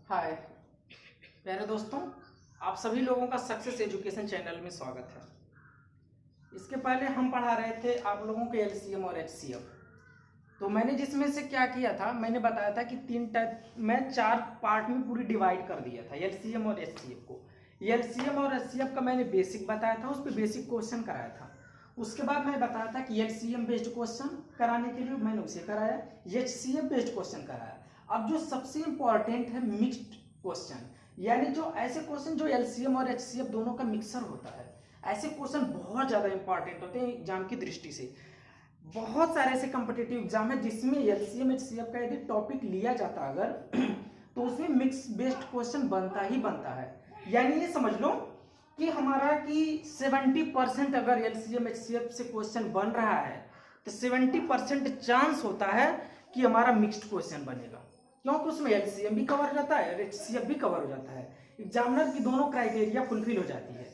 हाय प्यारे दोस्तों, आप सभी लोगों का सक्सेस एजुकेशन चैनल में स्वागत है। इसके पहले हम पढ़ा रहे थे आप लोगों को एलसीएम और एचसीएफ। तो मैंने जिसमें से क्या किया था, मैंने बताया था कि तीन टाइप में 4 पार्ट में पूरी डिवाइड कर दिया था एलसीएम और एचसीएफ को। एलसीएम और एचसीएफ का मैंने बेसिक बताया था, उस पर बेसिक क्वेश्चन कराया था। उसके बाद मैं बताया था कि एलसीएम बेस्ड क्वेश्चन कराने के लिए मैंने उसे कराया, एचसीएफ बेस्ड क्वेश्चन कराया। अब जो सबसे इंपॉर्टेंट है मिक्स्ड क्वेश्चन, यानी जो ऐसे क्वेश्चन जो एलसीएम और एचसीएफ दोनों का मिक्सर होता है। ऐसे क्वेश्चन बहुत ज़्यादा इंपॉर्टेंट होते हैं एग्जाम की दृष्टि से। बहुत सारे ऐसे कॉम्पिटिटिव एग्जाम है जिसमें एलसीएम एचसीएफ का यदि टॉपिक लिया जाता अगर तो उसमें मिक्स बेस्ड क्वेश्चन बनता ही बनता है। यानी ये समझ लो कि हमारा कि 70% अगर एलसीएम एचसीएफ से क्वेश्चन बन रहा है तो 70% चांस होता है कि हमारा मिक्स्ड क्वेश्चन बनेगा, क्योंकि उसमें एलसीएम भी कवर हो जाता है और एचसीएफ भी कवर हो जाता है। एग्जामिनर की दोनों क्राइटेरिया फुलफिल हो जाती है।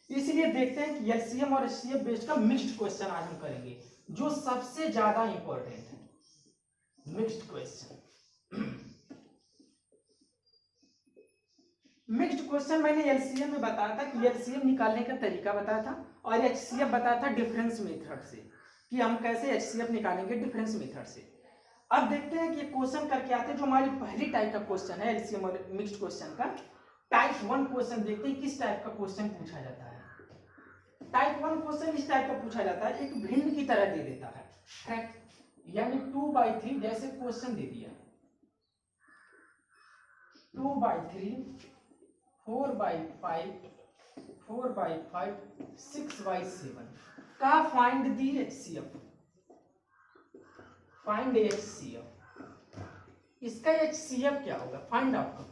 इसलिए देखते हैं कि एलसीएम और एचसीएफ बेस्ड का मिक्स्ड क्वेश्चन आज हम करेंगे, जो सबसे ज्यादा इंपॉर्टेंट है मिक्स्ड क्वेश्चन। मिक्स्ड क्वेश्चन मैंने एलसीएम में बताया था कि एलसीएम निकालने का तरीका बताया था, और एचसीएफ बताया था डिफरेंस मेथड से कि हम कैसे एचसीएफ निकालेंगे डिफरेंस मेथड से। अब देखते हैं कि क्वेश्चन करके आते हैं। जो हमारी पहली टाइप का क्वेश्चन है एलसीएम और मिक्स्ड क्वेश्चन का, टाइप 1 क्वेश्चन देखते हैं किस टाइप का क्वेश्चन पूछा जाता है। टाइप 1 क्वेश्चन इस टाइप का पूछा जाता है, एक भिन्न की तरह दे देता है, यानी 2/3 जैसे क्वेश्चन दे दिया 2/3 4/5 4/5 6/7 का find the HCF, find HCF. इसका एचसीएफ क्या होगा, फाइंड आउट करो।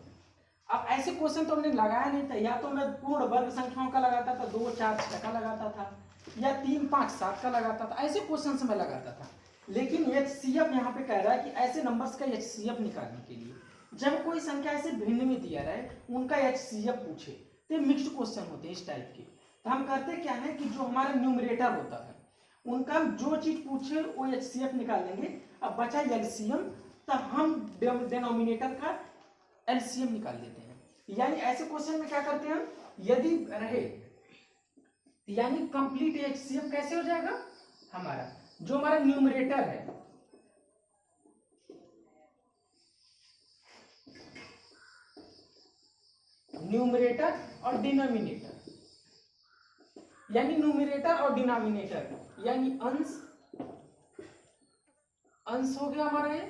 अब ऐसे क्वेश्चन तो हमने लगाया नहीं था, या तो मैं पूर्ण वर्ग संख्याओं का लगाता था 2 4 6 का लगाता था, या 3 5 7 का लगाता था, ऐसे क्वेश्चन से मैं लगाता था। लेकिन एचसीएफ यहाँ पे कह रहा है कि ऐसे नंबर्स का एचसीएफ निकालने के लिए जब कोई संख्या ऐसे भिन्न में दिया रहे उनका एचसीएफ पूछे, तो मिक्स्ड क्वेश्चन होते हैं इस टाइप के। तो हम करते क्या है कि जो हमारा न्यूमरेटर होता है उनका जो चीज पूछे वो एचसीएफ निकाल लेंगे। अब बचा एलसीएम, तो हम डिनोमिनेटर का एलसीएम निकाल लेते हैं। यानी ऐसे क्वेश्चन में क्या करते हैं, यदि रहे यानी कंप्लीट एचसीएफ कैसे हो जाएगा, हमारा जो हमारा न्यूमरेटर है न्यूमरेटर और डिनोमिनेटर, यानी न्यूमरेटर और डिनोमिनेटर यानी अंश अंश हो गया हमारा ये,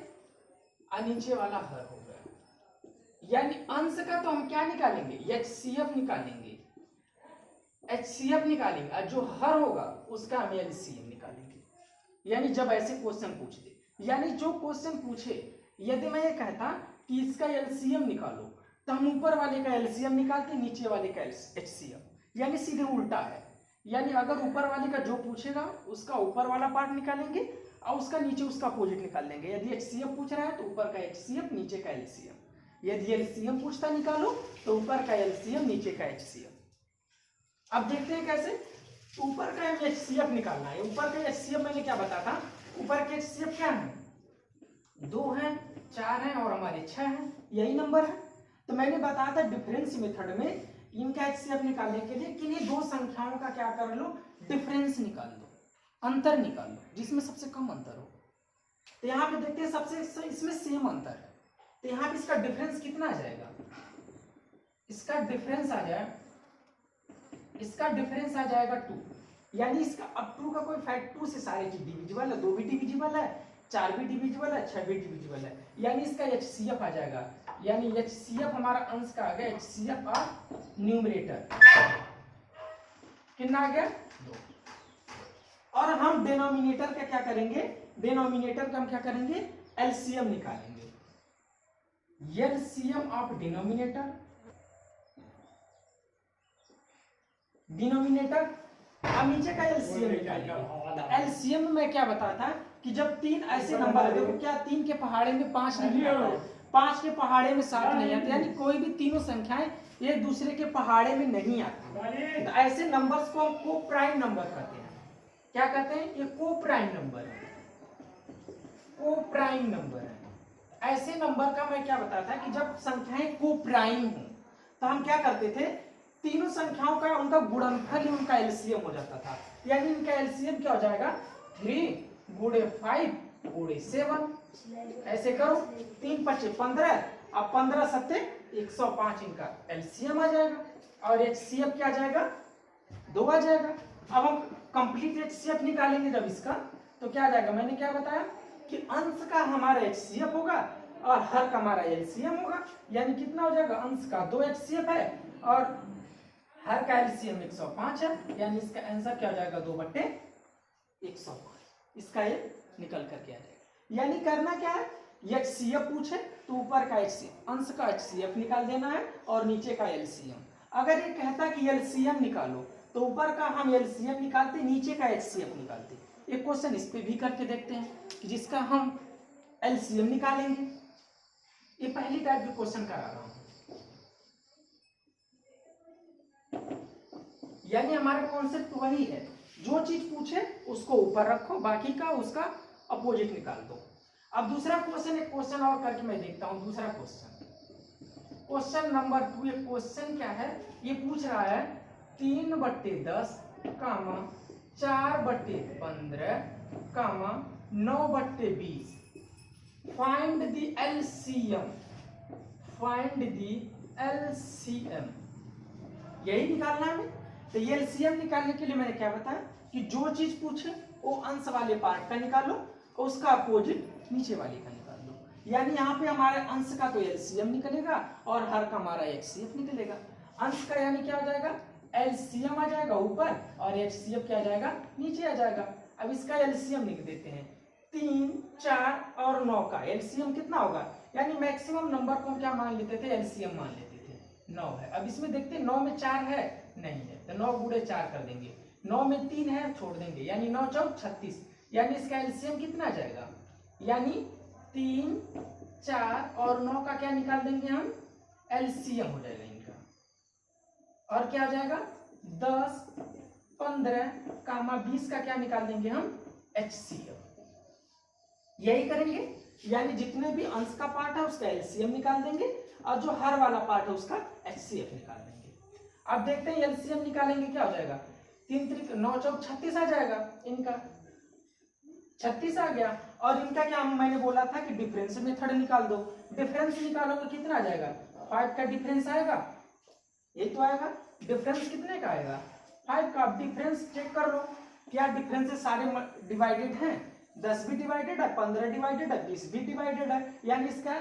और नीचे वाला हर हो गया। यानी अंश का तो हम क्या निकालेंगे, एचसीएफ निकालेंगे, एचसीएफ निकालेंगे, और जो हर होगा उसका हम एलसीएम निकालेंगे। यानी जब ऐसे क्वेश्चन पूछ दे, यानी जो क्वेश्चन पूछे यदि मैं ये कहता कि इसका एलसीएम निकालो तो हम ऊपर वाले का एलसीएम निकालते, नीचे वाले का एचसीएफ, यानी सीधे उल्टा है। यानी अगर ऊपर वाले का जो पूछेगा उसका ऊपर वाला पार्ट निकालेंगे और उसका नीचे उसका अपोजिट निकाल लेंगे। यदि एचसीएफ पूछ रहा है तो ऊपर का एचसीएफ नीचे का एलसीएम, यदि एलसीएम पूछता निकालो तो ऊपर का एलसीएम नीचे का एचसीएफ। अब देखते हैं कैसे। ऊपर का एचसीएफ निकालना है। ऊपर का एचसीएफ मैंने क्या बताया था, ऊपर के एचसीएफ क्या है, 2 है 4 है और हमारे 6 है, यही नंबर है। तो मैंने बताया था डिफरेंस मेथड में इनका एचसीएफ निकालने के लिए किन्हीं दो संख्याओं का क्या कर लो, डिफरेंस निकाल लो, अंतर निकाल लो जिसमें सबसे कम अंतर हो। तो यहाँ पे देखते हैं सबसे इसमें सेम अंतर है, तो यहाँ पे इसका डिफरेंस कितना आ जाएगा, इसका डिफरेंस आ जाए, इसका डिफरेंस आ जाएगा 2। यानी इसका अब 2 का कोई फैक्ट 2 से सारे चीज डिविजिबल है, 2 भी डिविजिबल है, 4 भी डिविजिबल है, 6 भी डिविजिबल है। यानी इसका एचसीएफ आ जाएगा, यानी एचसीएफ हमारा अंश का आ गया, एचसीएफ ऑफ न्यूमरेटर कितना आ गया 2। और हम डिनोमिनेटर का क्या करेंगे, डिनोमिनेटर का हम क्या करेंगे, एलसीएम निकालेंगे, एलसीएम ऑफ डिनोमिनेटर, डिनोमिनेटर अब नीचे का एलसीएम निकालेंगे। एलसीएम में क्या बताया था कि जब 3 ऐसे नंबर है, देखो क्या 3 के पहाड़े में 5 नहीं आता, 5 के पहाड़े में 7 नहीं आता, यानी कोई भी तीनों संख्याएं एक दूसरे के पहाड़े में नहीं आती। तो ऐसे नंबर्स को हम को प्राइम नंबर कहते हैं। क्या कहते हैं, ये को प्राइम नंबर है, को प्राइम नंबर है। ऐसे नंबर का मैं क्या बताता था कि जब संख्याएं को प्राइम हो तो हम क्या करते थे, तीनों संख्याओं का उनका गुणनफल ही उनका एलसीएम हो जाता था। यानी इनका एलसीएम क्या हो जाएगा, 3 गुणे 5 गुणे 7। ऐसे करो, 3 पचे 15, अब 15 सत्ते 105 इनका एलसीएम आ जाएगा और एचसीएफ क्या आ जाएगा, 2 आ जाएगा। अब हम कंप्लीट एचसीएफ निकालेंगे जब इसका, तो क्या आ जाएगा, मैंने क्या बताया कि अंश का हमारा एचसीएफ होगा और हर का हमारा एलसीएम होगा। यानी कितना हो जाएगा, अंश का 2 एचसीएफ है और हर का एलसीएम 105 है। यानी इसका आंसर क्या हो जाएगा, 2/105। इसका ये निकल करके आ जाएगा। यानी करना क्या है, एचसीएफ पूछे तो ऊपर का एचसीएफ अंश का एचसीएफ निकाल देना है और नीचे का एलसीएम। अगर ये कहता कि एलसीएम निकालो तो ऊपर का हम एलसीएम निकालते, नीचे का एचसीएफ निकालते। एक क्वेश्चन इस पे भी करके देखते हैं कि जिसका हम एलसीएम निकालेंगे। ये पहली टाइप के क्वेश्चन करा रहा हूं। यानी हमारा कॉन्सेप्ट वही है, जो चीज पूछे उसको ऊपर रखो, बाकी का उसका अपोजिट निकाल दो। अब दूसरा क्वेश्चन, एक क्वेश्चन और करके मैं देखता हूं। दूसरा क्वेश्चन नंबर 2। ये क्वेश्चन क्या है, ये पूछ रहा है 3/10 कामा 4/15 कामा 9/20 फाइंड द एलसीएम। यही निकालना है हमें। तो ये एलसीएम निकालने के लिए मैंने क्या बताया कि जो चीज पूछे वो अंश वाले पार्ट का निकालो और उसका अपोजिट नीचे वाले का निकाल लो। यानी यहाँ पे हमारे अंश का तो एलसीएम निकलेगा और हर का हमारा एचसीएफ निकलेगा। अंश का यानी क्या हो जाएगा, एलसीएम आ जाएगा ऊपर और एचसीएफ क्या आ जाएगा, नीचे आ जाएगा। अब इसका एलसीएम लिख देते हैं, 3, 4 और 9 का एलसीएम कितना होगा। यानी मैक्सिमम नंबर को हम क्या मान लेते थे, एलसीएम मान लेते थे, 9 है। अब इसमें देखते हैं 9 में 4 है, नहीं है, तो 9 गुणे 4 कर देंगे। 9 में 3 है, छोड़ देंगे, यानी 9 चौक 36। यानी इसका एलसीएम कितना आ जाएगा, यानी 3, 4 और 9 का क्या निकाल देंगे हम, एलसीएम हो जाएगा इनका। और क्या आ जाएगा, 10, 15 कामा 20 का क्या निकाल देंगे हम, एचसीएफ। यही करेंगे। यानी जितने भी अंश का पार्ट है उसका एलसीएम निकाल देंगे और जो हर वाला पार्ट है उसका एचसीएफ निकाल देंगे। अब देखते हैं एलसीएम निकालेंगे, क्या हो जाएगा, 3 त्रिक 9 चौक 36 आ जाएगा। इनका 36 आ गया। और इनका क्या मैंने बोला था कि डिफरेंस मेथड निकाल दो। डिफरेंस निकालोगे कितना आ जाएगा, 5 का डिफरेंस आएगा, ये तो आएगा। डिफरेंस कितने का आएगा, 5 का। डिफरेंस चेक कर लो, क्या डिफरेंस सारे डिवाइडेड हैं, 10 भी डिवाइडेड है, 15 डिवाइडेड है, 20 भी डिवाइडेड है। यानी इसका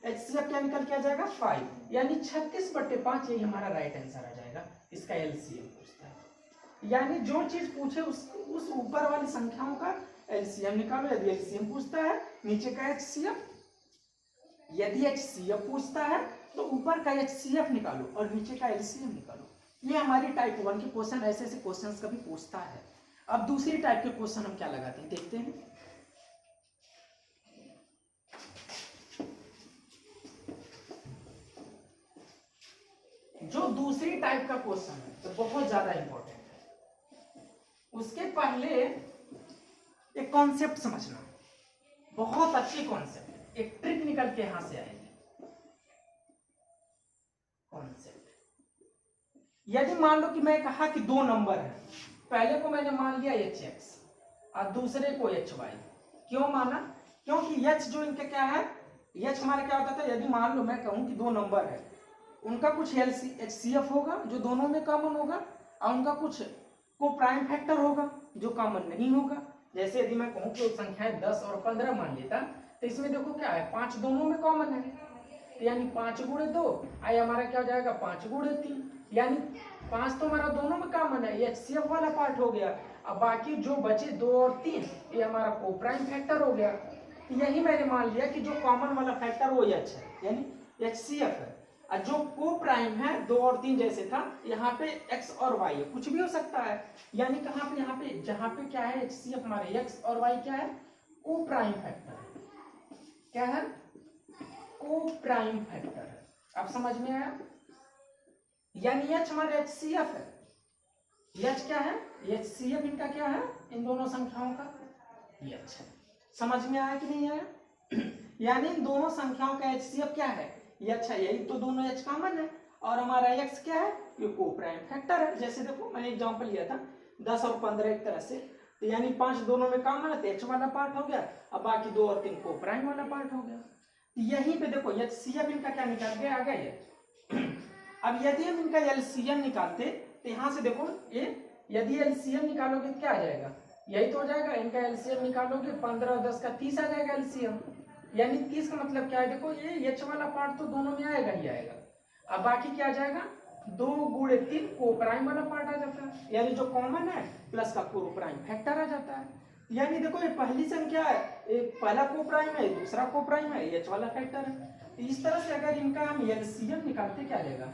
एचसीएफ क्या निकल के आ जाएगा, 5। यानी 36/5 यही हमारा राइट आंसर आ जाएगा। इसका एलसीएम पूछता है। यानी जो चीज पूछे उस ऊपर वाली संख्याओं का एलसीएम निकालो। यदि एलसीएम पूछता है नीचे का एचसीएफ, यदि एचसीएफ पूछता है तो ऊपर का एचसीएफ निकालो और नीचे का एलसीएम निकालो। ये हमारी टाइप 1 के क्वेश्चन, ऐसे ऐसे क्वेश्चंस कभी पूछता है। अब दूसरी टाइप के क्वेश्चन हम क्या लगाते हैं, देखते हैं। जो दूसरी टाइप का क्वेश्चन है तो बहुत ज्यादा इंपॉर्टेंट है। उसके पहले एक कॉन्सेप्ट समझना, बहुत अच्छी कॉन्सेप्ट, एक ट्रिक निकल के यहां से आएगी। कॉन्सेप्ट, यदि मान लो कि मैं कहा कि 2 नंबर है, पहले को मैंने मान लिया hx और दूसरे को hy। क्यों माना, क्योंकि h जो इनका क्या है, h हमारा क्या होता था, यदि मान लो मैं कहूं कि 2 नंबर है, उनका कुछ एचसीएफ होगा जो दोनों में कॉमन होगा और उनका कुछ को प्राइम फैक्टर होगा जो कॉमन नहीं होगा। जैसे यदि मैं कहूं कि संख्याएं 10 और 15 मान लेता, तो इसमें देखो क्या है, 5 दोनों में कॉमन है, तो यानी 5 गुणे 2 आई हमारा क्या हो जाएगा, 5 गुणे 3। यानी 5 तो हमारा दोनों में कॉमन है, ये एचसीएफ वाला पार्ट हो गया। अब बाकी जो बचे 2 और 3 ये हमारा को प्राइम फैक्टर हो गया। यही मैंने मान लिया कि जो कॉमन वाला फैक्टर वो एच है, यानी एचसीएफ है। और जो को प्राइम है 2 और 3 जैसे था, यहाँ पे x और y है, कुछ भी हो सकता है। यानी कहाँ पे, यहाँ पे जहाँ पे क्या है एचसीएफ हमारे x और y क्या है, को प्राइम फैक्टर है। क्या है, को प्राइम फैक्टर है। अब समझ में आया। यानी h हमारे एचसीएफ है, h क्या है, एचसीएफ इनका क्या है, इन दोनों संख्याओं का h है। समझ में आया कि नहीं आया। यानी इन दोनों संख्याओं का HCF क्या है, एच है, यही तो दोनों एच कॉमन है, और हमारा एक्स क्या है, ये को प्राइम फैक्टर है। जैसे देखो मैंने एग्जांपल लिया था 10 और 15 एक तरह से, तो यानी 5 दोनों में कॉमन है तो एच वाला पार्ट हो गया, अब बाकी 2 और 3 को प्राइम वाला पार्ट हो गया। तो यहीं पे देखो HCF इनका क्या निकाल के आ गया ये। अब यदि हम इनका LCM निकालते तो यहाँ से देखो ये, यदि LCM निकालोगे तो क्या आ जाएगा, यही तो हो जाएगा, इनका LCM निकालोगे 15 और 10 का 30 आ जाएगा LCM, यानी 30 का मतलब क्या है, देखो ये एच वाला पार्ट तो दोनों में आएगा ही आएगा, अब बाकी क्या आ जाएगा 2 गुणे 3 को प्राइम वाला पार्ट आ जाता है, यानी जो कॉमन है प्लस का को प्राइम फैक्टर आ जाता है। यानी देखो ये पहली संख्या है, एक पहला को प्राइम है, दूसरा को प्राइम है, एच वाला फैक्टर है। तो इस तरह से अगर इनका हम LCM निकालते क्या आएगा,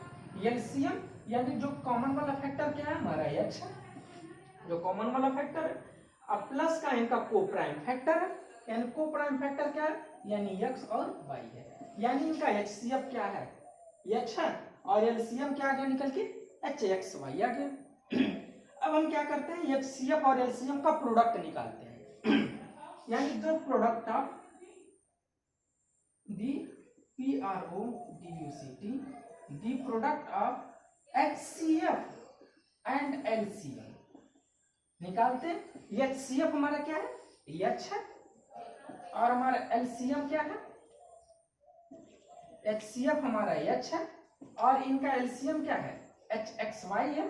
LCM यानी जो कॉमन वाला फैक्टर क्या है हमारा एच है, जो कॉमन वाला फैक्टर है, अब प्लस का इनका को प्राइम फैक्टर है, यानी को प्राइम फैक्टर क्या है, यानी x और y है, यानी इनका HCF क्या है, h है, और LCM क्या आ गया निकल के HXY आ गया। अब हम क्या करते हैं, HCF और LCM का प्रोडक्ट निकालते हैं। यानी the product of the PRODUCT, the product of HCF and LCM निकालते हैं। HCF हमारा क्या है, h है, और हमारा LCM क्या है, HCF हमारा h है, और इनका LCM क्या है, HXY है,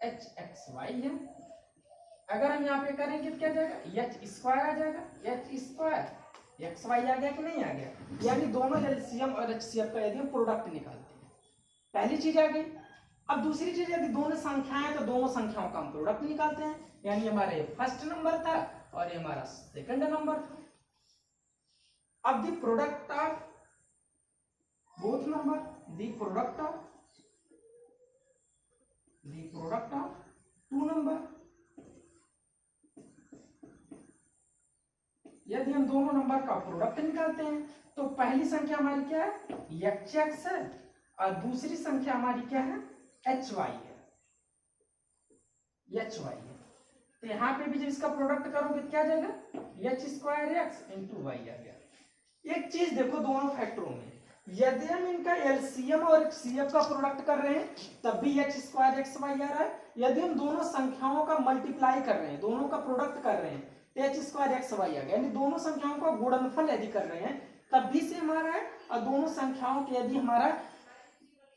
HXY है। अगर हम यहाँ पे करेंगे तो क्या जाएगा, h स्क्वायर आ जाएगा, h स्क्वायर XY आ गया कि नहीं आ गया, यानी दोनों LCM और HCF का यदि हम प्रोडक्ट निकालते हैं, पहली चीज आ गई। अब दूसरी चीज, यदि दोनों संख्याएं तो दोनों संख्याओं का हम प्रोडक्ट निकालते हैं, यानी हमारा ये फर्स्ट नंबर था और ये हमारा सेकंड नंबर था। अब the product of both number, the product of two number, यदि हम दोनों नंबर का प्रोडक्ट निकालते हैं तो पहली संख्या हमारी क्या है, HX है, और दूसरी संख्या हमारी क्या है, HY है, HY है। तो यहाँ पे भी जब इसका प्रोडक्ट करोगे तो क्या आ जाएगा, h square x into Y आ गया। एक चीज देखो दोनों फैक्टरों में, यदि हम इनका LCM और HCF का प्रोडक्ट कर रहे हैं तब भी h स्क्वायर x y आ रहा है, यदि हम दोनों संख्याओं का मल्टीप्लाई कर रहे हैं, दोनों का प्रोडक्ट कर रहे हैं तो h स्क्वायर x y आ गया, यानी दोनों संख्याओं का गुणनफल यदि कर रहे हैं तब भी सेम आ रहा है, और दोनों संख्याओं के यदि हमारा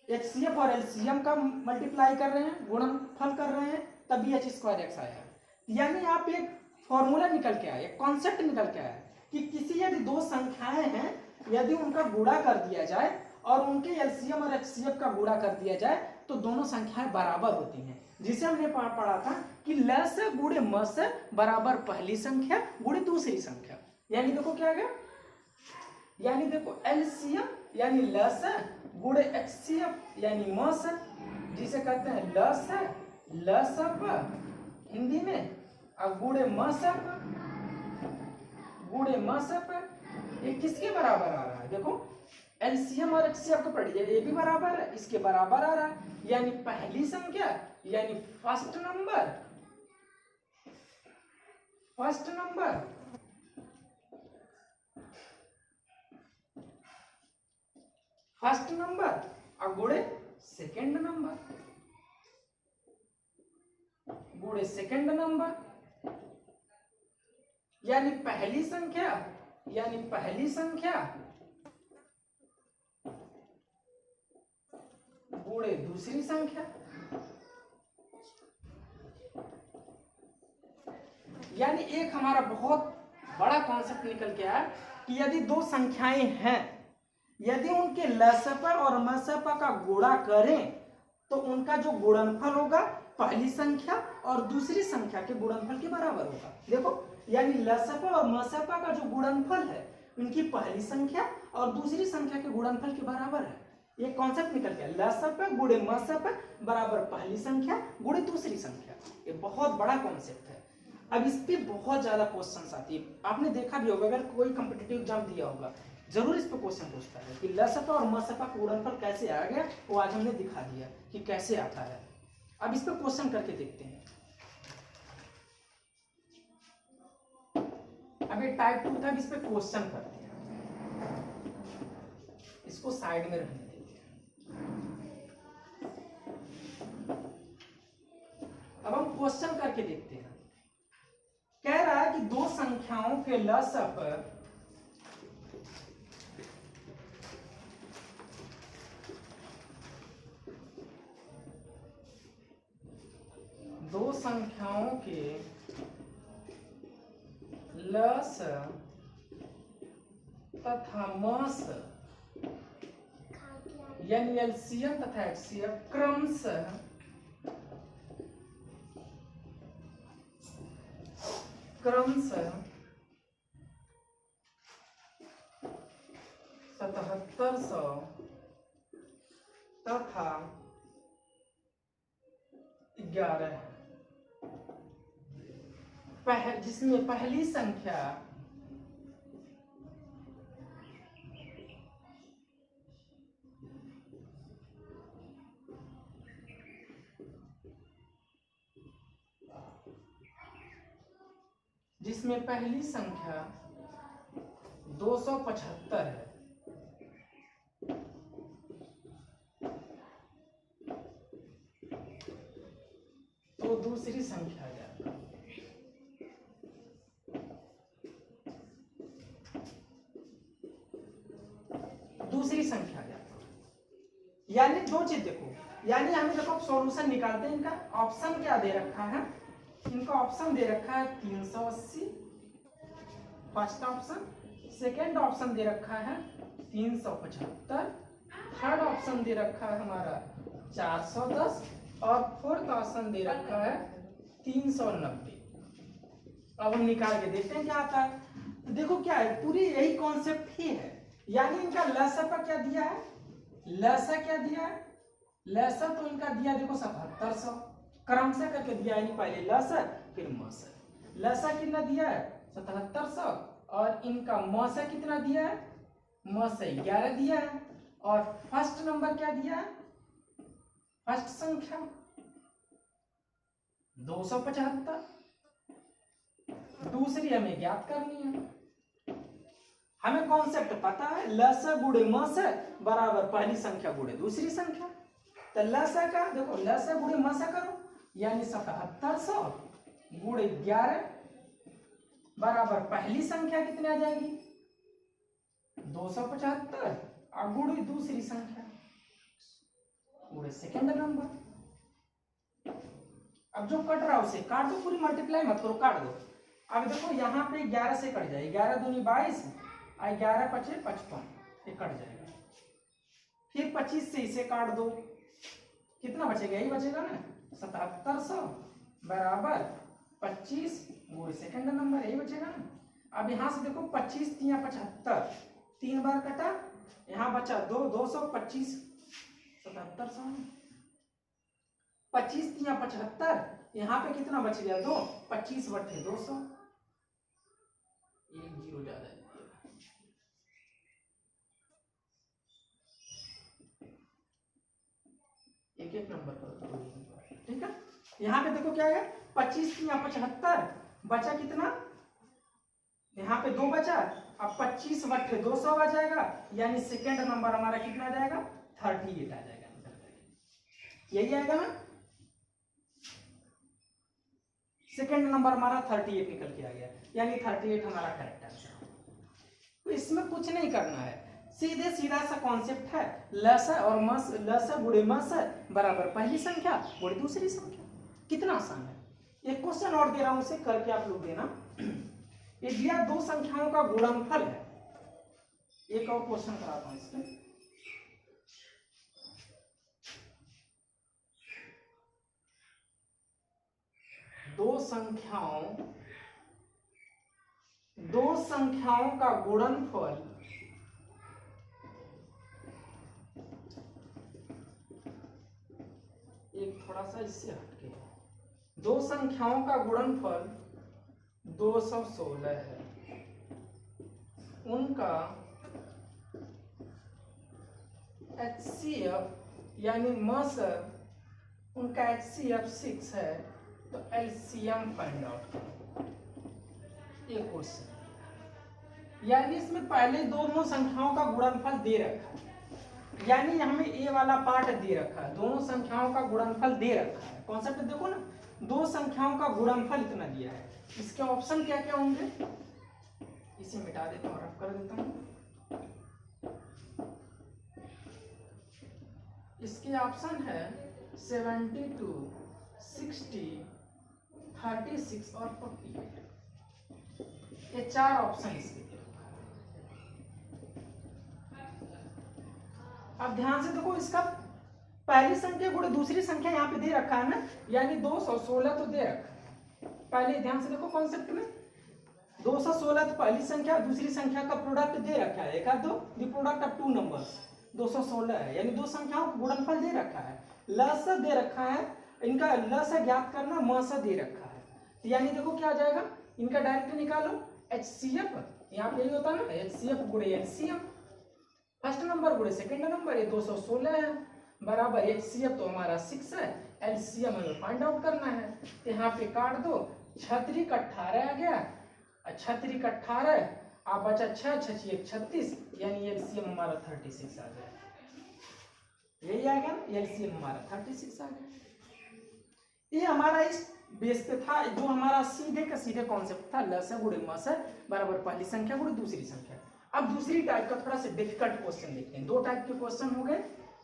HCF और LCM का मल्टीप्लाई कर रहे हैं, गुणनफल कर रहे हैं, तभी h स्क्वायर x आया। यानी आप एक फॉर्मूला निकल के आए, एक कॉन्सेप्ट निकल के आया कि किसी यदि दो संख्याएं हैं, यदि उनका गुणा कर दिया जाए और उनके LCM और HCF का गुणा कर दिया जाए तो दोनों संख्याएं बराबर होती हैं, जिसे हमने पढ़ा था कि ल से गुणे म से बराबर पहली संख्या गुणे दूसरी संख्या। यानी देखो क्या आ गया, यानी देखो LCM यानी ल से गुणे HCF यानी म से, जिसे कहते हैं ल सप हिंदी में, अब गुणे म सप, ये किसके बराबर आ रहा है, देखो LCM और HCF को पढ़िए, ये भी बराबर है, इसके बराबर आ रहा है, यानी पहली संख्या यानी फर्स्ट नंबर और गुणे सेकंड नंबर, यानी पहली संख्या गुणे दूसरी संख्या। यानी एक हमारा बहुत बड़ा कॉन्सेप्ट निकल के आया कि यदि दो संख्याएं हैं, यदि उनके लसपा और मसपा का गुणा करें तो उनका जो गुणनफल होगा पहली संख्या और दूसरी संख्या के गुणनफल के बराबर होगा। देखो यानी लसपा और मसपा का जो गुणनफल है उनकी पहली संख्या और दूसरी संख्या के गुणनफल के बराबर है। ये कॉन्सेप्ट निकल गया, लसपा गुणे मसपा बराबर पहली संख्या गुणे दूसरी संख्या। ये बहुत बड़ा कॉन्सेप्ट है। अब इस पे बहुत ज्यादा क्वेश्चंस आती है, आपने देखा भी होगा, अगर कोई कॉम्पिटिटिव एग्जाम दिया होगा जरूर इस पे क्वेश्चन पूछता है कि लसपा और मसपा का गुणनफल कैसे आ गया, वो आज हमने दिखा दिया कि कैसे आता है। अब इस पे क्वेश्चन करके देखते हैं। अब ये टाइप 2 था, इस पे क्वेश्चन करते हैं। इसको साइड में रहने देते हैं। अब हम क्वेश्चन करके देखते हैं। कह रहा है कि दो संख्याओं के लसाअ पर दो संख्याओं के लसाअ तथा मसाअ यानी एलसीएम तथा एचसीएफ क्रमशः क्रमशः 7700 तथा 11 जिसमें पहली संख्या जिसमें पहली संख्या 275 है तो दूसरी संख्या क्या? दूसरी संख्या क्या? यानी दो चीज देखो, यानी हमें देखो सॉल्यूशन निकालते हैं। इनका ऑप्शन क्या दे रखा है? इनका ऑप्शन दे रखा है 380 फर्स्ट ऑप्शन, सेकेंड ऑप्शन दे रखा है 375, थर्ड ऑप्शन दे रखा है हमारा 410 और फोर्थ ऑप्शन दे रखा है 390। अब हम निकाल के देखते हैं क्या आता है। तो देखो क्या है, पूरी यही कॉन्सेप्ट ही है। यानी इनका लसाअ पर क्या दिया है? लसाअ क्या दिया है? लसाअ तो इनका दिया देखो 7700 क्रमशः करके दिया, यानी पहले लसाअ फिर मसाअ। लसाअ कितना दिया है? 7700 और इनका मसाअ कितना दिया है? मसाअ 11 दिया है। और फर्स्ट नंबर क्या दिया है? फर्स्ट संख्या 275, दूसरी हमें ज्ञात करनी है। हमें कॉन्सेप्ट पता है, लसाअ गुणे मसाअ बराबर पहली संख्या गुणे दूसरी संख्या। तो लसाअ का देखो, लसाअ गुणे मसाअ करो, यानी 7700 गुणे 11 बराबर पहली संख्या कितनी आ जाएगी? 275 और गुणे दूसरी संख्या गुणे सेकेंड नंबर। अब जो कट रहा है उसे काट दो, पूरी मल्टीप्लाई मत करो, काट दो। अब देखो यहाँ पे 11 से कट जाए, 11 दूनी 22 और 11 पचे 55, ये कट जाएगा। फिर 25 से इसे काट दो, कितना बचेगा? यही बचेगा ना, 7700 बराबर 25 गुणे सेकंड नंबर, यही बचेगा ना। अब यहाँ से देखो 25 3 75, 3 बार कटा, यहाँ बचा 2 225 7700 25 3 75, यहाँ पे कितना बच गया? 2 25 बटे 200, एक जीरो ज्यादा है। एक एक नंबर पर, ठीक है। यहाँ पे देखो क्या है, 25 3 75 बचा कितना? यहाँ पे 2 बचा, अब 25 बटे 200 आ जाएगा, यानी सेकेंड नंबर हमारा कितना आ जाएगा? 38 आ जाएगा। यही आएगा ना, सेकेंड नंबर हमारा 38 निकल के आ गया, यानी 38 हमारा करेक्ट आंसर। तो इसमें कुछ नहीं करना है, सीधे सीधा सा कॉन्सेप्ट है, लसाअ और मसाअ, लसाअ गुणे मसाअ बराबर पहली संख्या गुणे दूसरी संख्या। कितना आसान है। एक क्वेश्चन और दे रहा हूं, उसे करके आप लोग देना। ये दिया दो संख्याओं का गुणनफल है। एक और क्वेश्चन कराता हूं इसमें। दो संख्याओं का गुणनफल एक थोड़ा सा इससे हटके, दो संख्याओं का गुणनफल 216 है, उनका HCF यानी मसाअ उनका HCF 6 है, तो LCM फाइंड आउट करो। एक क्वेश्चन, यानी इसमें पहले दोनों संख्याओं का गुणनफल दे रखा है, यानी हमें ए वाला पार्ट दे रखा है, दोनों संख्याओं का गुणनफल दे रखा है। कॉन्सेप्ट देखो ना, दो संख्याओं का गुणनफल इतना दिया है, इसके ऑप्शन क्या क्या होंगे, इसे मिटा देता हूँ, रफ कर देता हूँ। इसके ऑप्शन है 72, 60, 36 और 48। ये चार ऑप्शन इसके दिए। अब ध्यान से देखो, इसका पहली संख्या गुणे दूसरी संख्या यहाँ पे दे रखा है ना, यानी 216 तो दे रखा है। पहले ध्यान से देखो कॉन्सेप्ट में, 216 तो पहली संख्या दूसरी संख्या का प्रोडक्ट दे रखा है, एक दो the product of two numbers 216 है, यानी दो संख्याओं का गुणनफल दे रखा है। लस दे रखा है, इनका लस ज्ञात करना, मस दे रखा है। तो यानी देखो क्या आ जाएगा, इनका डायरेक्ट निकालो, HCF यहाँ पे यही होता है ना, HCF गुणे LCM, फर्स्ट नंबर गुणे सेकंड नंबर, ये 216 है बराबर HCF तो हमारा 6 है, LCM हमें फाइंड आउट करना है। तो यहाँ पे काट दो, 36 का 18 आ गया, 36 का 18 आप बचा 6, 6 1 36, यानी LCM हमारा 36 आ गया। यही आ गया ना, LCM हमारा 36 आ गया। ये हमारा इस बेस पे था, जो हमारा सीधे का सीधे कॉन्सेप्ट था, लस गुणे मस बराबर पहली संख्या गुणे दूसरी संख्या। अब दूसरी टाइप का थोड़ा सा डिफिकल्ट क्वेश्चन देखते हैं। दो टाइप के क्वेश्चन हो गए,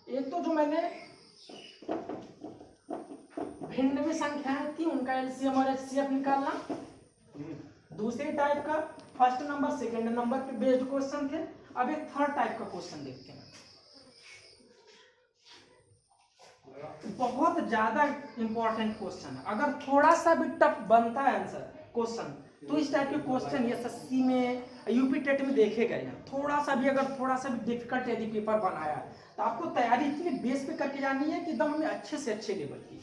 एक तो जो मैंने भिन्न में संख्याएं थी उनका एलसीएम और एचसीएफ निकालना, दूसरी टाइप का फर्स्ट नंबर सेकंड नंबर पे बेस्ड क्वेश्चन थे। अब एक थर्ड टाइप का क्वेश्चन देखते हैं, बहुत ज्यादा इंपॉर्टेंट क्वेश्चन है। अगर थोड़ा सा भी टफ बनता है आंसर क्वेश्चन, तो इस टाइप के क्वेश्चन एसएससी में, यूपी टेट में देखे गए हैं। थोड़ा सा भी अगर थोड़ा सा भी डिफिकल्ट यदि पेपर बनाया तो आपको तैयारी इतनी बेस पे करके जानी है कि एकदम हमें अच्छे से अच्छे लेवल की।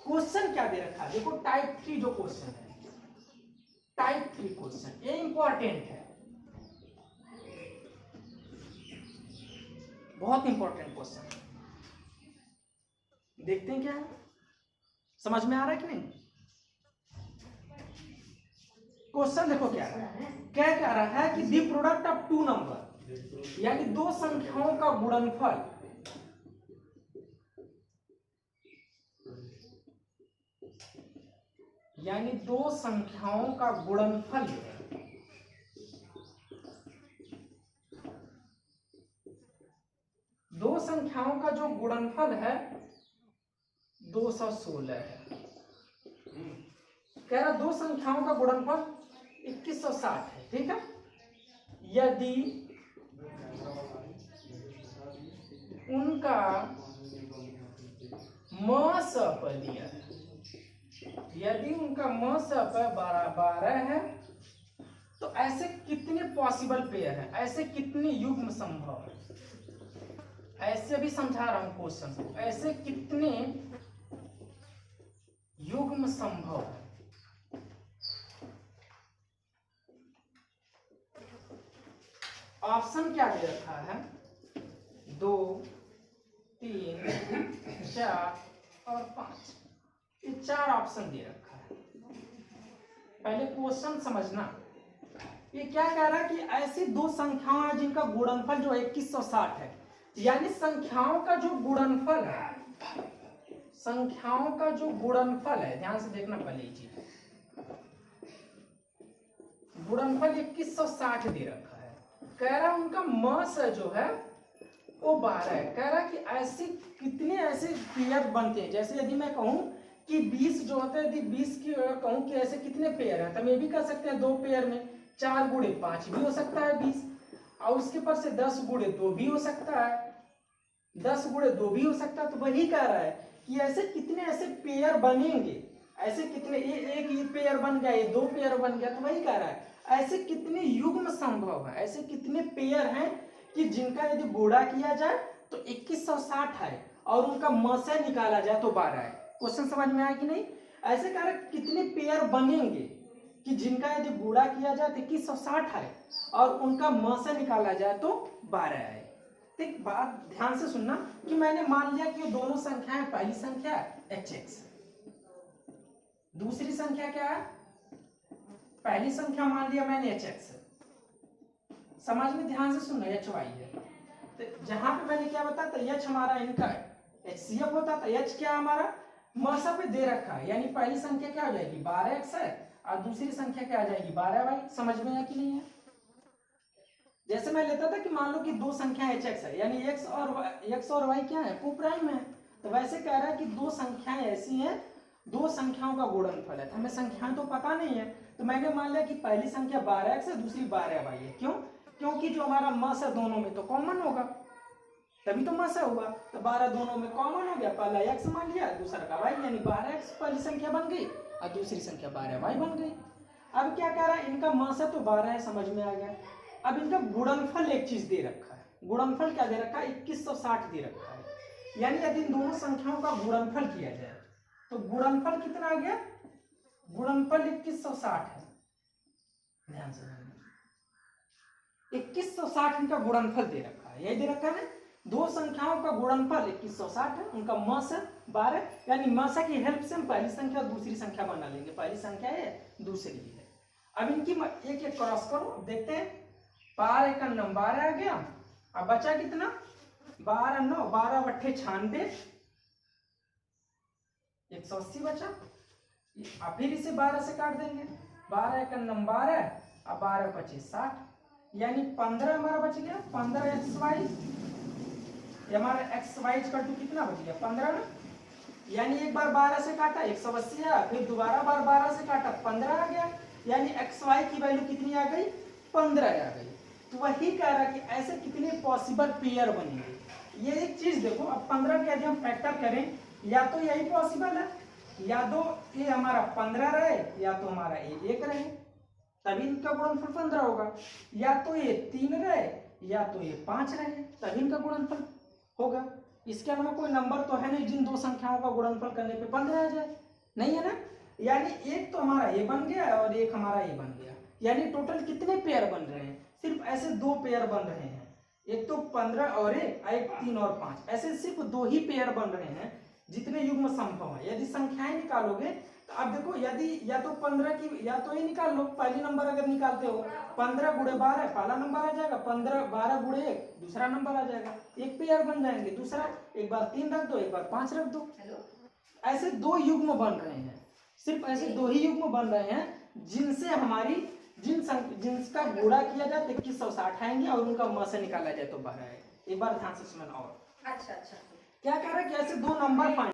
क्वेश्चन क्या दे रखा है देखो, टाइप 3 जो क्वेश्चन है, टाइप 3 क्वेश्चन, ये इंपॉर्टेंट है, बहुत इंपॉर्टेंट क्वेश्चन। देखते हैं क्या है, समझ में आ रहा है कि नहीं। क्वेश्चन देखो क्या है, क्या कह रहा है कि the product of two number, यानी दो संख्याओं का गुणनफल, यानी दो संख्याओं का गुणनफल, दो संख्याओं का जो गुणनफल है 216 है। कह रहा दो संख्याओं का गुणनफल 2160 है, ठीक है। यदि उनका मसप दिया है, यदि उनका मसप 12 है, तो ऐसे कितने पॉसिबल पेयर हैं, ऐसे कितने युग्म संभव है। ऐसे भी समझा रहा हूं क्वेश्चन को, ऐसे कितने युग्म संभव है। ऑप्शन क्या दे रखा है, 2, 3, 4 और 5, ये चार ऑप्शन दे रखा है। पहले क्वेश्चन समझना, ये क्या कह रहा है कि ऐसी दो संख्याएं हैं जिनका गुणनफल जो 2160 है, यानी संख्याओं का जो गुणनफल है, संख्याओं का जो गुणनफल है, ध्यान से देखना पहले ये चीज, गुणनफल 2160 दे रखा है। कह रहा उनका मस जो है वो 12 है। कह रहा कि ऐसे कितने ऐसे पेयर बनते हैं, जैसे यदि मैं कहूं कि 20 जो होता है, यदि 20 की कहूं कि ऐसे कितने पेयर हैं, तो हम ये भी कर सकते हैं 2 पेयर में 4 गुणे 5 भी हो सकता है 20, और उसके पर से 10 गुणे 2 भी हो सकता है, 10 गुणे 2 भी हो सकता है। तो वही कह रहा है कि ऐसे कितने ऐसे पेयर बनेंगे, ऐसे कितने, एक ये पेयर बन गया, ये 2 पेयर बन गया, तो वही कह रहा है ऐसे कितने युग्म संभव है, ऐसे कितने पेयर हैं कि जिनका यदि गुणा किया जाए तो 2160 है और उनका मसे निकाला जाए तो 12 है। क्वेश्चन समझ में आया कि नहीं। ऐसे कह रहे कितने पेयर बनेंगे कि जिनका यदि गुणा किया जाए तो 2160 है और उनका मसे निकाला जाए तो 12 है। तो एक बात ध्यान से सुनना कि मैंने मान लिया कि ये दोनों संख्याएं, पहली संख्या hx, दूसरी संख्या क्या है, पहली संख्या मान लिया मैंने hx, समझ में ध्यान से सुनना hy है, तो जहां पे मैंने क्या बताया था, एच हमारा इनका HCF होता था, एच क्या हमारा मासा पे दे रखा है, यानी पहली संख्या क्या हो जाएगी 12x है और दूसरी संख्या क्या आ जाएगी 12y। समझ में है कि नहीं है? जैसे मैं लेता था कि मान लो कि दो संख्या hx है, यानी x और y क्या है कोप्राइम है, तो वैसे कह रहा है कि दो संख्याएं ऐसी हैं, दो संख्याओं का गुणनफल है। तो हमें संख्याएं तो पता नहीं है, तो मैंने मान लिया कि पहली संख्या 12x है, दूसरी 12y है। क्यों? क्योंकि जो हमारा मस है दोनों में तो कॉमन होगा, तभी तो मस होगा। तो 12 दोनों में कॉमन हो गया, पहला x मान लिया, दूसरा का y, यानी 12x पहली संख्या बन गई और दूसरी संख्या 12y बन गई। अब क्या कह रहा है, इनका मस है तो 12 है, समझ में आ गया। अब इनका गुणनफल एक चीज दे रखा है, गुणनफल क्या दे रखा है 2160 दे रखा है, यानी यदि इन दोनों संख्याओं का गुणनफल किया जाए तो गुणनफल कितना आ गया, गुणनफल 2160 है। ध्यान से 2160 इनका गुणनफल दे रखा है, यही दे रखा है। दो संख्याओं का गुणनफल 2160 है, उनका मस है 12, यानी मसा की हेल्प से हम पहली संख्या और दूसरी संख्या बना लेंगे, पहली संख्या है दूसरी है। अब इनकी एक एक क्रॉस करो, देखते हैं 12 का नंबर 12 आ गया, अब बचा कितना 12 9 12 बट्ठे 96, 180 बचा। अब फिर इसे 12 से काट देंगे, 12 का नंबर 12 अब 12 25 60, यानी 15 हमारा बच गया। 15xy, हमारा xy कितना बच गया 15 ना, यानी एक बार 12 से काटा 180 है, फिर दोबारा बार 12 से काटा 15 आ गया, यानी xy की वैल्यू कितनी आ गई 15 आ गई। तो वही कह रहा है कि ऐसे कितने पॉसिबल पेयर बनेंगे। ये एक चीज देखो, अब 15 के यदि हम फैक्टर करें, या तो यही पॉसिबल है, या तो ये हमारा 15 रहे, या तो हमारा ये 1 रहे, तभी इनका गुणनफल 15 होगा, या तो ये 3 रहे, या तो ये 5 रहे, तभी इनका गुणनफल होगा। इसके अलावा कोई नंबर तो है नहीं जिन दो संख्याओं का गुणनफल करने पे 15 आ जाए, नहीं है ना। यानी एक तो हमारा ये बन गया और एक हमारा ये बन गया, यानी टोटल कितने पेयर बन रहे हैं, सिर्फ ऐसे दो पेयर बन रहे हैं, एक तो 15 और एक 3 और 5, ऐसे सिर्फ दो ही पेयर बन रहे हैं जितने युग्म संभव है। यदि संख्याएं निकालोगे तो अब देखो, यदि या तो 15 की, या तो ये निकाल लो, पहली नंबर अगर निकालते हो 15 गुणे 12 पहला नंबर आ जाएगा, 15 12 गुणे 1 दूसरा नंबर आ जाएगा, एक पेयर बन जाएंगे। दूसरा एक बार 3 रख दो, एक बार 5 रख दो, ऐसे दो युग्म बन रहे हैं, सिर्फ ऐसे दो ही युग्म बन रहे हैं जिनसे हमारी जिनका गुणा किया जाए तो 2160 आएंगे और उनका म से निकाला जाए तो 12 है। एक बार ध्यान से सुनना। और अच्छा क्या कह रहा है कि ऐसे दो नंबर फाइंड,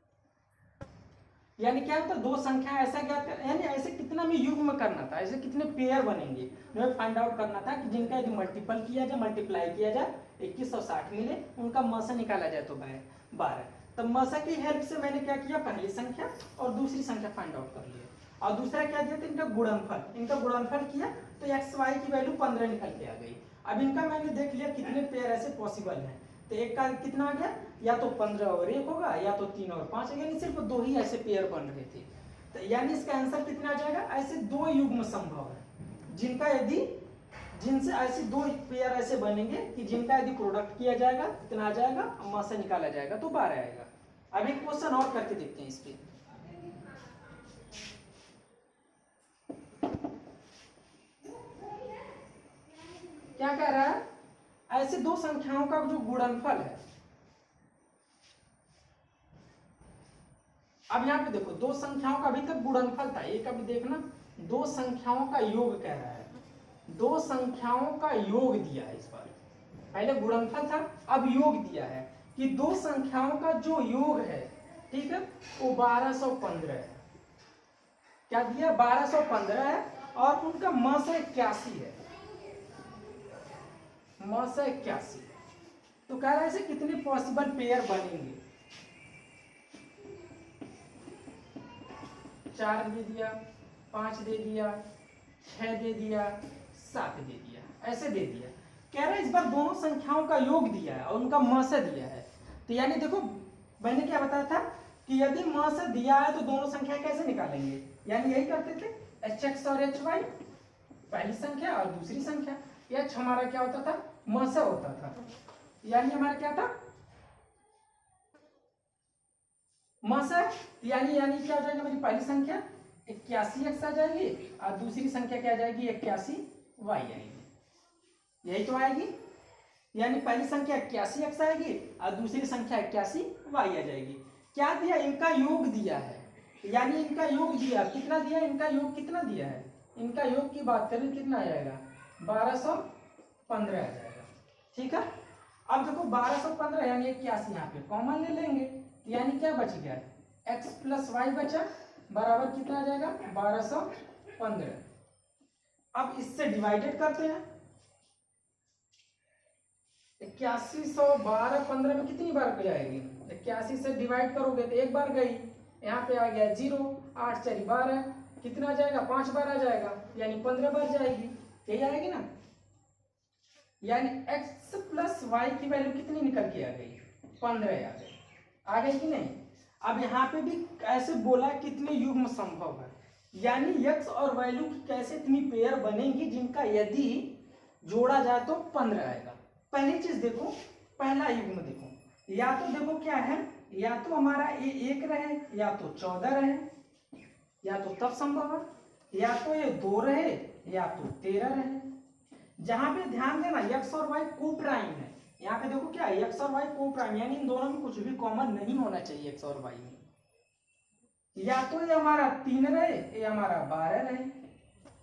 यानी क्या होता है दो संख्या ऐसा ज्ञात कर, यानी ऐसे कितना में युग्म करना था, ऐसे कितने पेयर बनेंगे हमें फाइंड आउट करना था कि जिनका यदि मल्टीपल किया जाए, मल्टीप्लाई किया जाए 2160 मिले, उनका म से निकाला जाए तो 12। तो म से की हेल्प से मैंने क्या किया, पहली संख्या और दूसरी संख्या फाइंड आउट कर लिया, और दूसरा क्या दिया था इनका गुणनफल, इनका गुणनफल किया तो xy की वैल्यू 15 निकल के आ गई। अब इनका मैंने देख लिया कितने पेयर ऐसे पॉसिबल हैं, तो एक का कितना आ गया, या तो 15 और 1 होगा, या तो 3 और 5, यानी सिर्फ दो ही ऐसे पेयर बन रहे थे। तो यानी इसका आंसर कितना आ जाएगा, ऐसे दो युग्म संभव है जिनका यदि जिनसे ऐसे दो पेयर ऐसे बनेंगे कि जिनका यदि प्रोडक्ट किया जाएगा कितना आ जाएगा, म से निकाला जाएगा तो 12 आएगा। अब एक क्वेश्चन और करके देखते हैं इस पे। क्या कह रहा है, ऐसे दो संख्याओं का जो गुणनफल है, अब यहाँ पे देखो दो संख्याओं का अभी तक गुणनफल था, एक अभी देखना दो संख्याओं का योग कह रहा है, दो संख्याओं का योग दिया है इस बार, पहले गुणनफल था अब योग दिया है कि दो संख्याओं का जो योग है, ठीक है, वो 1215 है। क्या दिया 1215 है और उनका म से 81 है, म से 81। तो कह रहा है ऐसे कितने पॉसिबल पेयर बनेंगे, 4 दे दिया, 5 दे दिया, 6 दे दिया, 7 दे दिया, ऐसे दे दिया। कह रहा है इस बार दोनों संख्याओं का योग दिया है और उनका म से दिया है। तो यानी देखो मैंने क्या बताया था कि यदि म से दिया है तो दोनों संख्या कैसे निकालेंगे, यानी यही करते थे hx और hy, पहली संख्या और दूसरी संख्या। h हमारा क्या होता था, म से होता था, यानी हमारा क्या था म से, यानी क्या हो जाएगा, मेरी पहली संख्या 81x आ जाएगी और दूसरी संख्या क्या आ जाएगी 81y आएगी, यही तो आएगी। यानी पहली संख्या 81x आएगी और दूसरी संख्या 81y आ जाएगी। क्या दिया, इनका योग दिया है, यानी इनका योग दिया कितना दिया, इनका योग कितना दिया है, इनका योग की बात करें कितना आ जाएगा 1215 आ जाएगा। ठीक है, अब देखो 1215 यानी 81 यहाँ पे कॉमन ले लेंगे, यानी क्या बच गया x प्लस वाई बचा बराबर कितना आ जाएगा 1215। अब इससे डिवाइडेड करते हैं, 8112 में कितनी बार जाएगी, 81 से डिवाइड करोगे तो एक बार गई, यहाँ पे आ गया 0, 8 4 12, कितना आ जाएगा 5 बार आ जाएगा, यानी 15 बार जाएगी, यही आएगी ना। यानी x प्लस वाई की वैल्यू कितनी निकल के आ गई 15 आ गई कि नहीं। अब यहाँ पे भी ऐसे बोला कितने युग्म संभव है, यानी x और वैल्यू की कैसे इतनी पेयर बनेंगी जिनका यदि जोड़ा जाए तो 15 आएगा। पहली चीज देखो, पहला युग्म देखो, या तो देखो क्या है, या तो हमारा ये 1 रहे या तो 14 रहे, या तो तब संभव है, या तो ये 2 रहे या तो 13 रहे। जहां पे ध्यान देना x और y को प्राइम है, यहाँ पे देखो क्या है x और y को प्राइम, यानी इन दोनों में कुछ भी कॉमन नहीं होना चाहिए x और y में। या तो ये हमारा 3 रहे ये हमारा 12 रहे,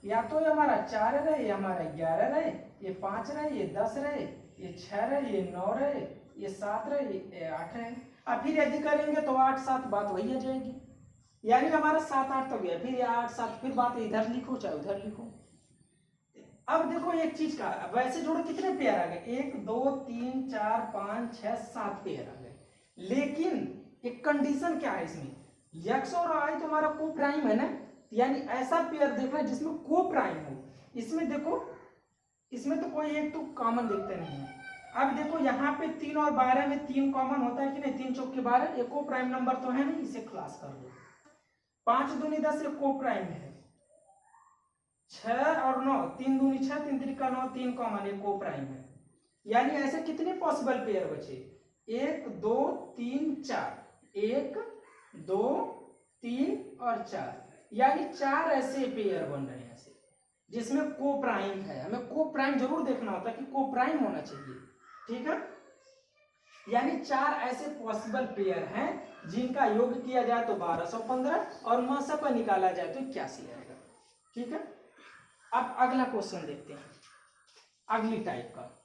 या तो ये हमारा 4 रहे ये हमारा 11 रहे, ये 5 रहे ये 10 रहे, ये 6 रहे ये 9 रहे, ये 7 रहे ये 8 रहे। अब फिर यदि करेंगे तो 8 7 बात वही आ जाएगी, यानी हमारा 7 8 तो गया, फिर 8 7 फिर बात इधर लिखो चाहे उधर लिखो। अब देखो एक चीज का, वैसे जोड़ो कितने पेयर आ गए 1 2 3 4 5 6 7 पेयर आ गए, लेकिन एक कंडीशन क्या है इसमें, x और y तो हमारा को प्राइम है ना, यानी ऐसा पेयर देखना जिसमें को प्राइम हो। इसमें देखो, इसमें तो कोई एक तो कॉमन देखते नहीं है। अब देखो यहाँ पे 3 और 12 में 3 कॉमन होता है कि नहीं, 3 चौक के 12, एक को प्राइम नंबर तो है नहीं, इसे क्लास कर दो। 5 दूनी 10 एक को प्राइम है, 6 और 9 3 दूनी 6 3 3 का 9 3 कॉमन एक को प्राइम है, यानी ऐसे कितने पॉसिबल पेयर बचे 1 2 3 4, 1 2 3 और 4, यानी 4 ऐसे पेयर बन रहे हैं ऐसे जिसमें को प्राइम है। हमें को प्राइम जरूर देखना होता है कि को प्राइम होना चाहिए, ठीक है। यानी 4 ऐसे पॉसिबल पेयर हैं जिनका योग किया जाए तो 1215 और मसा पर निकाला जाए तो 81 आएगा, ठीक है। अब अगला क्वेश्चन देखते हैं, अगली टाइप का।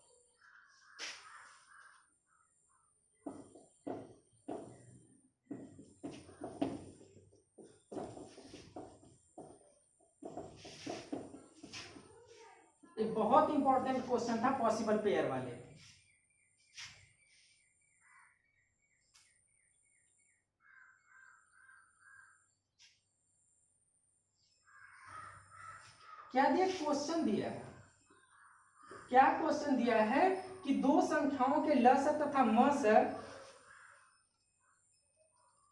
एक बहुत इंपॉर्टेंट क्वेश्चन था पॉसिबल पेयर वाले। क्या दिया, क्वेश्चन दिया है, क्या क्वेश्चन दिया है कि दो संख्याओं के लसक तथा मसक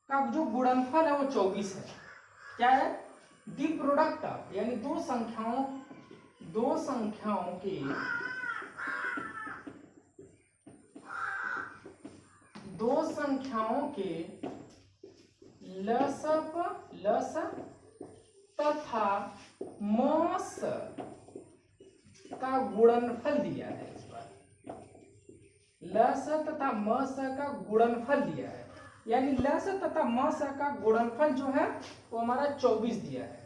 का जो गुणनफल है वो 24 है। क्या है, दी प्रोडक्ट, यानी दो संख्याओं के लसक तथा मस का गुणनफल दिया है। इस बार लस तथा मस का गुणनफल दिया है, यानी लस तथा मस का गुणनफल जो है वो हमारा 24 दिया है,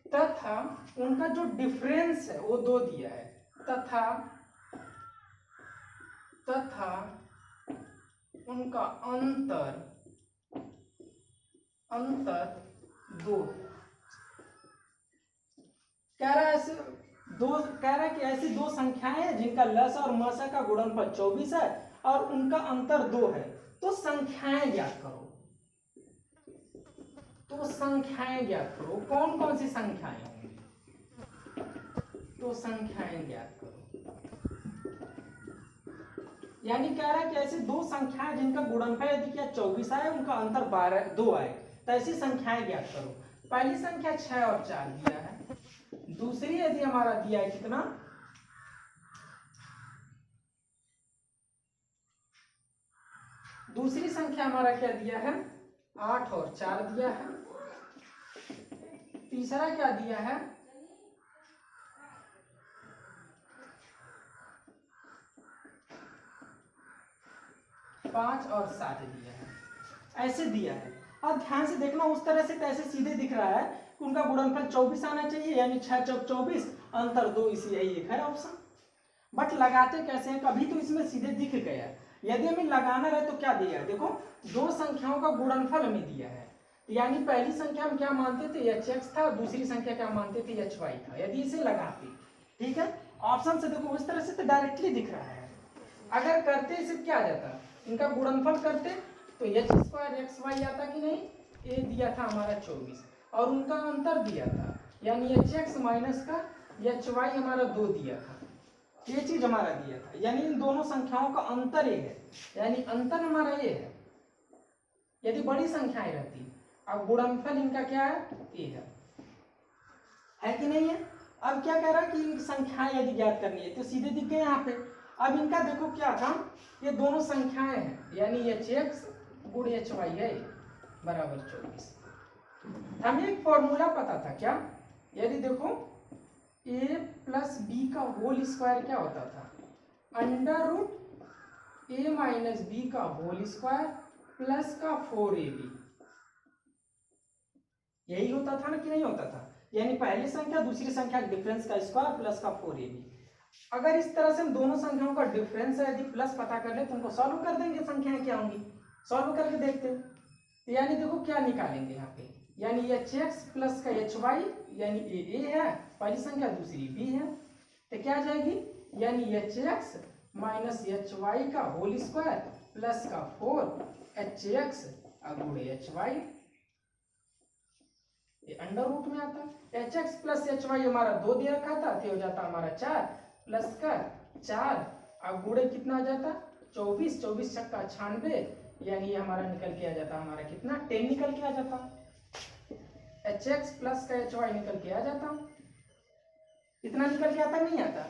तथा उनका जो डिफरेंस है वो 2 दिया है, तथा उनका अंतर 2 है। कह रहा है कि ऐसी दो संख्याएं हैं जिनका लस और मस का गुणनफल 24 है और उनका अंतर 2 है, तो संख्याएं ज्ञात करो। कौन कौन सी संख्याएं होंगी, तो संख्याएं ज्ञात करो। यानी कह रहा है कि ऐसी दो संख्याएं जिनका गुणनफल यदि क्या 24 आए उनका अंतर 2 आए, तो ऐसी संख्याएं ज्ञात करो। पहली संख्या 6 और 4 दिया है, दूसरी यदि हमारा दिया है कितना, दूसरी संख्या हमारा क्या दिया है 8 और 4 दिया है, तीसरा क्या दिया है 5 और 7 दिया है। ऐसे दिया है। अब ध्यान से देखना, उस तरह से तो ऐसे सीधे दिख रहा है कि उनका गुणनफल 24 आना चाहिए, यानी 6 चौक 24, अंतर 2, इसी यही एक है ऑप्शन। बट लगाते कैसे हैं, कभी तो इसमें सीधे दिख गया। यदि हमें लगाना रहे तो क्या दिया है, देखो दो संख्याओं का गुणनफल हमें दिया है, यानी पहली संख्या हम क्या मानते थे hx था, और दूसरी संख्या क्या मानते थे hy था। यदि इसे लगाते, ठीक है, ऑप्शन से देखो उस तरह से तो डायरेक्टली दिख रहा है। अगर करते इसे क्या आ जाता, इनका गुणनफल करते तो h² xy आता कि नहीं, ये दिया था हमारा 24, और उनका अंतर दिया था, यानी hx माइनस का hy हमारा 2 दिया था, ये चीज हमारा दिया था, यानी इन दोनों संख्याओं का अंतर ये है, यानी अंतर हमारा ये है। यदि बड़ी संख्याएं रहती, अब गुणनफल इनका क्या है, ये है कि नहीं है। अब क्या कह रहा है कि इन संख्याएं यदि ज्ञात करनी है तो सीधे दिख गए यहाँ पे। अब इनका देखो क्या था, ये दोनों संख्याएं हैं, यानी hx गुण hy है बराबर 24। हमें एक फॉर्मूला पता था क्या, यदि देखो a प्लस बी का होल स्क्वायर क्या होता था, under root a minus B का होल स्क्वायर प्लस का 4ab, यही होता था ना कि नहीं होता था, यानी पहली संख्या दूसरी संख्या के डिफरेंस का स्क्वायर प्लस का 4ab। अगर इस तरह से हम दोनों संख्याओं का डिफरेंस है यदि प्लस पता कर ले तो उनको सॉल्व कर देंगे, संख्याएं क्या होंगी सॉल्व करके देखते हैं। तो यानी देखो क्या निकालेंगे यहाँ पे, यानी hx प्लस का hy, यानी a है पहली संख्या, दूसरी b है, तो क्या आ जाएगी, यानी hx माइनस hy का होल स्क्वायर प्लस का 4hx गुणे hy, ये अंडर रूट में आता है। hx प्लस hy हमारा 2 दे रखा था, तो हो जाता हमारा 4 प्लस का 4, अब गुणे कितना आ जाता 24, 24 छक्का 96, यानी ये हमारा निकल के आ जाता हमारा कितना 10 निकल के आ जाता, hx प्लस का hy निकल के आ जाता, इतना निकल के आता नहीं आता।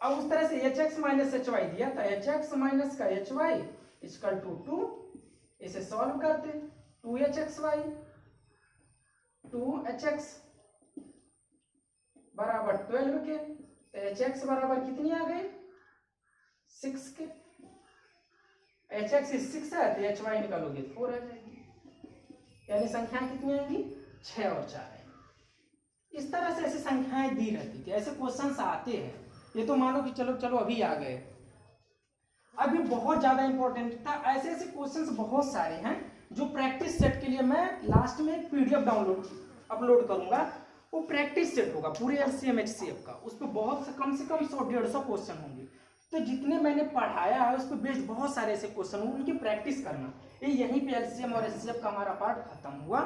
अब उस तरह से hx माइनस hy दिया था, hx माइनस का hy इक्वल टू 2, इसे सॉल्व करते 2hxy 2hx बराबर 12 के, तो hx बराबर कितनी आ गई 6 के, hx 6 है तो hy निकालोगे 4 आ जाएगी, यानी संख्याएं कितनी आएंगी 6 और 4 है। इस तरह से ऐसी संख्याएं दी रहती थी, ऐसे क्वेश्चंस आते हैं। ये तो मानो कि चलो चलो अभी आ गए, अभी बहुत ज्यादा इंपॉर्टेंट था। ऐसे ऐसे क्वेश्चंस बहुत सारे हैं जो प्रैक्टिस सेट के लिए मैं लास्ट में एक पीडीएफ अपलोड करूंगा, वो प्रैक्टिस सेट होगा पूरे LCM HCF का, उस पर बहुत से कम 100-150 क्वेश्चन होंगे। तो जितने मैंने पढ़ाया है उस पर बेस्ड बहुत सारे ऐसे क्वेश्चन होंगे, उनकी प्रैक्टिस करना। ये यहीं पे LCM और HCF का हमारा पार्ट खत्म हुआ,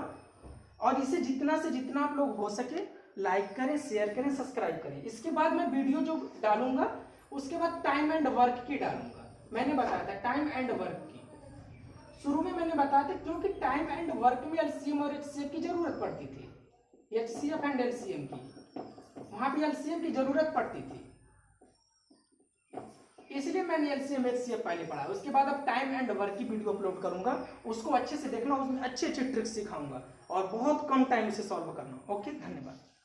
और इसे जितना से जितना आप लोग हो सके लाइक करें, शेयर करें, सब्सक्राइब करें। इसके बाद मैं वीडियो जो डालूंगा उसके बाद टाइम एंड वर्क की डालूंगा। मैंने बताया था टाइम एंड वर्क की, शुरू में मैंने बताया था, क्योंकि टाइम एंड वर्क में LCM और HCF की जरूरत पड़ती थी, HCF एंड LCM की, वहां पे LCM की जरूरत पड़ती थी, इसलिए मैंने LCM HCF पहले पढ़ा। उसके बाद अब टाइम एंड वर्क की वीडियो अपलोड करूंगा, उसको अच्छे से देखना, उसमें अच्छे अच्छे ट्रिक्स सिखाऊंगा और बहुत कम टाइम से सॉल्व करना। ओके, धन्यवाद।